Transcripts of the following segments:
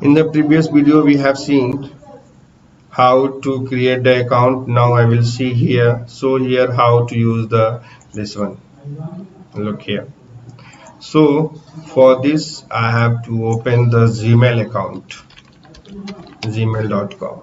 In the previous video we have seen how to create the account. Now I will see here, so here how to use this one. Look here. So for this I have to open the Gmail account, gmail.com.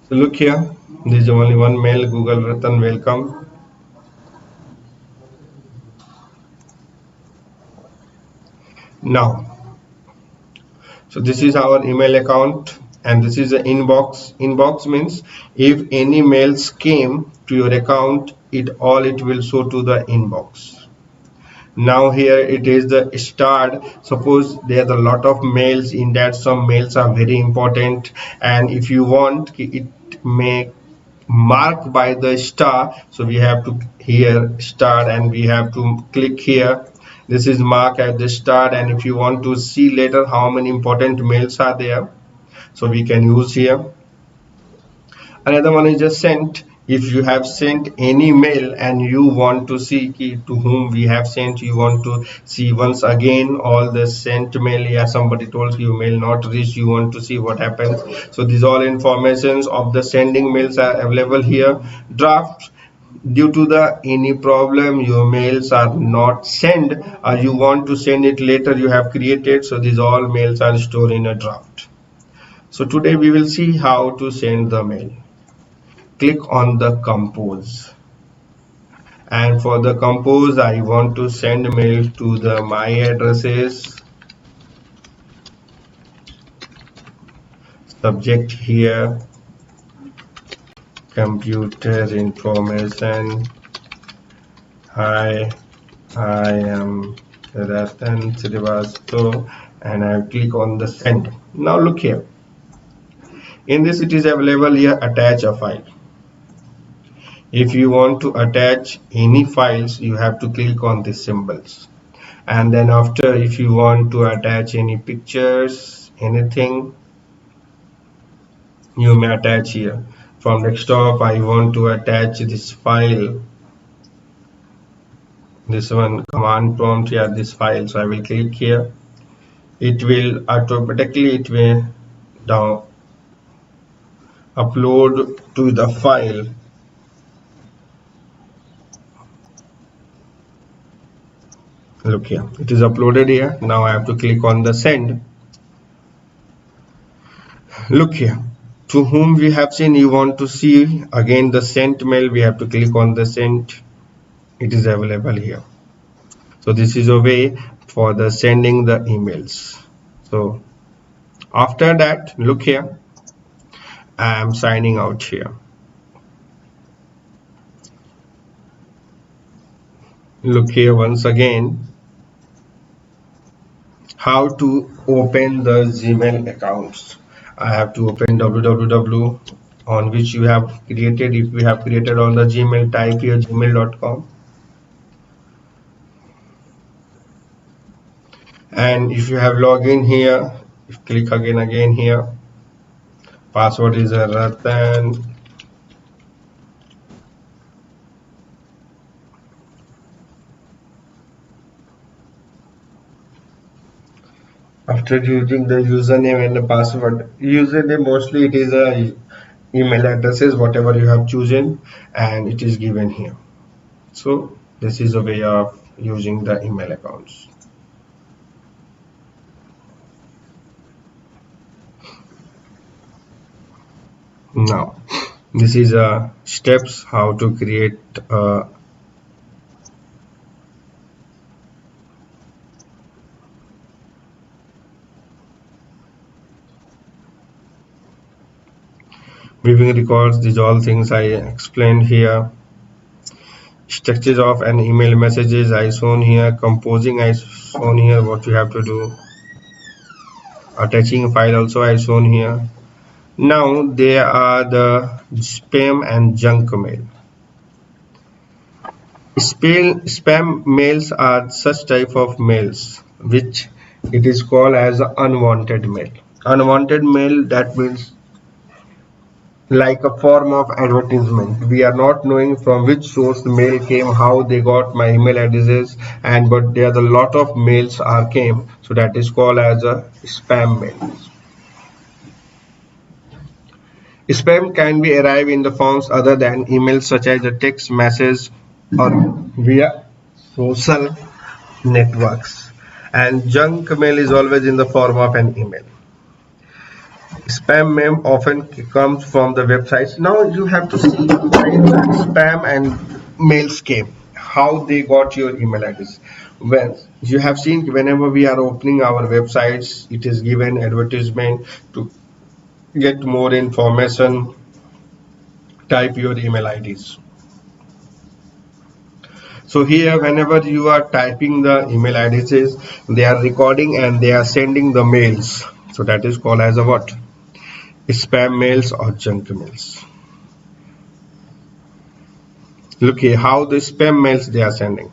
So look here, there is only one mail, Google Ratan, welcome. Now, so this is our email account and this is the inbox. Inbox means if any mails came to your account, it will show to the inbox. Now here it is the start. Suppose there's a lot of mails in that, some mails are very important, and if you want it may mark by the star, so we have to here start and we have to click here. This is mark at the start, and if you want to see later how many important mails are there, so we can use here. Another one is just sent. If you have sent any mail and you want to see to whom we have sent, you want to see once again all the sent mail. Yeah, somebody told you mail not reached, you want to see what happens. So these all informations of the sending mails are available here. Draft, due to the any problem your mails are not sent or you want to send it later, you have created, so these all mails are stored in a draft. So today we will see how to send the mail. Click on the compose, and for the compose I want to send mail to the my addresses. Subject here computer information. Hi, I am Ratan Srivastava, and I click on the send. Now look here, in this it is available here attach a file. If you want to attach any files, you have to click on these symbols, and then after if you want to attach any pictures, anything, you may attach here. From desktop I want to attach this file, this one command prompt here, this file, so I will click here. It will automatically down upload to the file. Look here, it is uploaded here. Now I have to click on the send. Look here, to whom we have sent, you want to see again the sent mail, we have to click on the sent. It is available here. So this is a way for the sending the emails. So after that, look here, I am signing out here. Look here once again, how to open the Gmail accounts. I have to open www on which you have created. If you have created on the Gmail, type here gmail.com, and if you have login here, click again here. Password is a Ratan. After using the username and the password, username mostly it is a email addresses whatever you have chosen, and it is given here. So this is a way of using the email accounts. Now this is steps how to create viewing records. These all things I explained here. Structures of an email messages I shown here. Composing I shown here what you have to do. Attaching a file also I shown here. Now there are the spam and junk mail. Spam mails are such type of mails which It is called as unwanted mail. Unwanted mail, that means like a form of advertisement. We are not knowing from which source the mail came, how they got my email addresses, and but there are a lot of mails are came, so that is called as a spam mail. Spam can be arrive in the forms other than emails, such as a text message or via social networks. And junk mail is always in the form of an email. Spam mail often comes from the websites. Now you have to see spam and mail scam, how they got your email address. When you have seen, whenever we are opening our websites, it is given advertisement to get more information, type your email IDs. So here, whenever you are typing the email addresses, they are recording and they are sending the mails. So that is called as a what? Spam mails or junk mails. Look here how the spam mails they are sending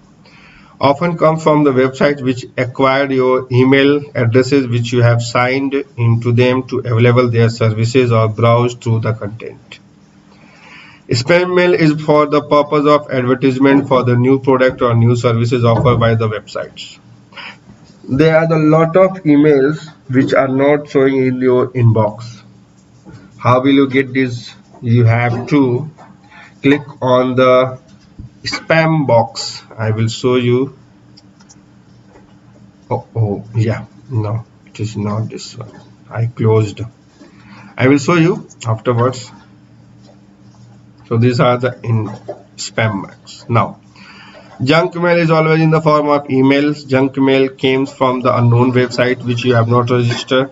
often come from the website which acquired your email addresses, which you have signed into them to available their services or browse through the content. Spam mail is for the purpose of advertisement for the new product or new services offered by the websites. There are a lot of emails which are not showing in your inbox. How will you get this? You have to click on the spam box. I will show you. Oh, yeah, no, it is not this one. I closed. I will show you afterwards. So these are the in spam box. Now, junk mail is always in the form of emails. Junk mail comes from the unknown website which you have not registered.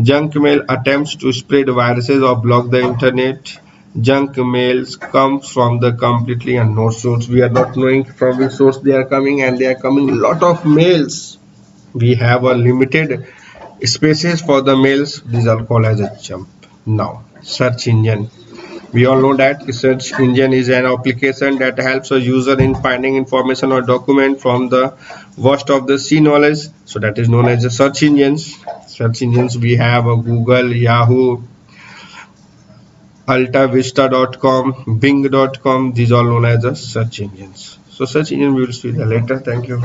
Junk mail attempts to spread viruses or block the internet. Junk mails come from the completely unknown source. We are not knowing from which source they are coming, and they are coming a lot of mails. We have a limited spaces for the mails. These are called as a jump. Now, search engine. We all know that search engine is an application that helps a user in finding information or document from the vast of the sea knowledge. So that is known as the search engines. Search engines we have a Google, Yahoo, altavista.com, bing.com. These are known as the search engines. So search engine we will see later. Thank you.